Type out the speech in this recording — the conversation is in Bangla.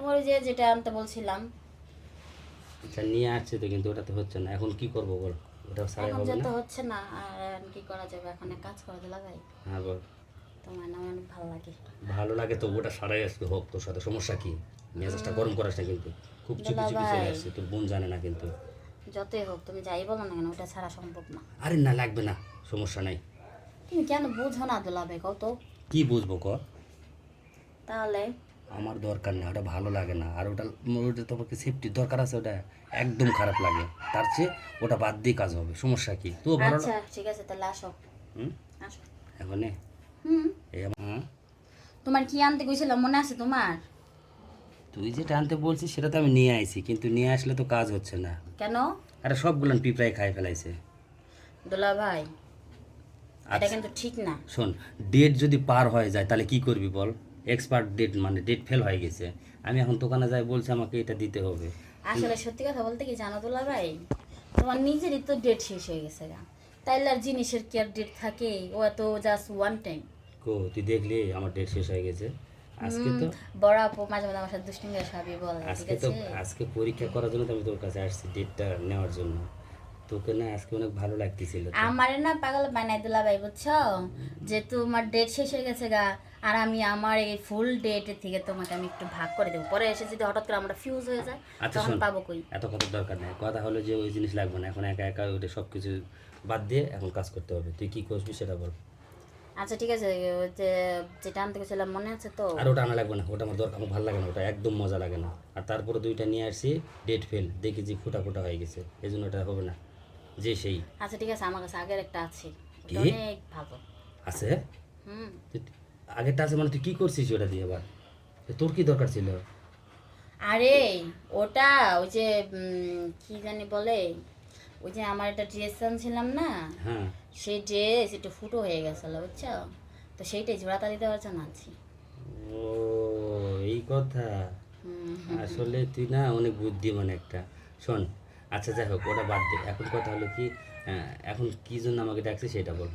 তোমার ওই যে যেটা আনতে বলছিলাম। আচ্ছা নিয়ে আসছে তো, কিন্তু ওটা তো হচ্ছে না, এখন কি করবো বল? ওটা ছাড়াই এখন হবে না। যেতে হচ্ছে না, আর কি করা যাবে, এখন এক কাজ করা লাগাই। হ্যাঁ বল। তোমার নামে অনেক ভালো লাগে। ভালো লাগে তো ওটা সারাই আসবে, হোক তোর সাথে, সমস্যা কি? মেজাজটা গরম করাস না কিন্তু, খুব চুপি দুলা চুপি চলে ভাই, আসছে, তোর বোন জানে না কিন্তু। যতই হোক তুমি যাই বলো না কেন, ওটা ছাড়া সম্ভব না। আরে না লাগবে না, সমস্যা নাই। তুমি কেন বুঝো না দুলা ভাই, কত কি বুঝবো ক? তাহলে? আমার দরকার নেই, ওটা ভালো লাগে না, আর ওটা ওটা তোমাকে সেফটির দরকার আছে, ওটা একদম খারাপ লাগে। তার চেয়ে ওটা বাদ দিয়ে কাজ হবে, সমস্যা কি? তো ভালো আচ্ছা ঠিক আছে, তাহলে আসো। হুম আসো। এখন হুম। এই হ্যাঁ, তোমার কি আনতে গেছিলাম মনে আছে তোমার? তুই যেটা আনতে বলছিস সেটা তো আমি নিয়ে আইছি, কিন্তু নিয়ে আসলে তো কাজ হচ্ছে না। কেন? আরে সবগুলো পিঁপড়াই খাই ফেলাইছে। দুলা ভাই, এটা আচ্ছা কিন্তু ঠিক না। শোন, ডেট যদি পার হয়ে যায় তাহলে কি করবি বল? এক্সপায়ার ডেট মানে ডেট ফেল হয়ে গেছে, আমি এখন দোকানে যাই বলছে আমাকে এটা দিতে হবে। আসলে সত্যি কথা বলতে কি জানো দুলা ভাই, তোমার নিজেরই তো ডেট শেষ হয়ে গেছে গা, তাইলে আর জিনিসের কি আর ডেট থাকে? ও এত জাস্ট ওয়ান টাইম। তুই দেখলি আমার ডেট শেষ হয়ে গেছে। আজকে তো বড় আপু মাঝে মাঝে আমার সাথে দুষ্টিমি সবই বলে, ঠিক আজকে তো আছে? আজকে পরীক্ষা করার জন্য তো আমি তোর কাছে আসছি ডেটটা নেওয়ার জন্য। তোকে না আজকে অনেক ভালো লাগতেছিল তো। আমারে না পাগল বানাই দিলা ভাই, বুঝছো? যে তোমার ডেট শেষ হয়ে গেছে গা, আর আমি আমার এই ফুল ডেটের থেকে তোমাকে আমি একটু ভাগ করে দেবো, পরে এসে যদি হঠাৎ করে আমরা ফিউজ হয়ে যায় আচ্ছা তখন শোন, পাবো কই? এত কথার দরকার নেই, কথা হলো যে ওই জিনিস লাগবে না এখন, একা একা ওটা সব কিছু বাদ দিয়ে এখন কাজ করতে হবে। তুই কি করবি সেটা বল। আচ্ছা ঠিক আছে, ওই যে যেটা আনতে গেছিলাম মনে আছে তো? আর ওটা আনা লাগবে না, ওটা আমার দরকার, আমার ভালো লাগে না, ওটা একদম মজা লাগে না। আর তারপরে দুইটা নিয়ে আসছি, ডেট ফেল, দেখি যে ফুটা ফুটা হয়ে গেছে, এই জন্য ওটা হবে না। যে সেই আচ্ছা ঠিক আছে, আমার কাছে আগের একটা আছে, ওটা কি অনেক ভালো। আছে? হুম। আগেরটা আছে মানে তুই কি করছিস ওটা দিয়ে আবার? তোর কি দরকার ছিল? আরে ওটা ওই যে কি জানি বলে, ওই যে আমার একটা ড্রেস আনছিলাম না, হ্যাঁ। সেই ড্রেস একটু ফুটো হয়ে গেছিল, বুঝছো? তো সেইটাই জোড়াতালি দেওয়ার জন্য আছি। ও এই কথা। আসলে তুই না অনেক বুদ্ধিমান একটা। শোন, আচ্ছা যাই হোক ওটা বাদ দে, এখন কথা হলো কি, এখন কি জন্য আমাকে ডাকছিস সেটা বল।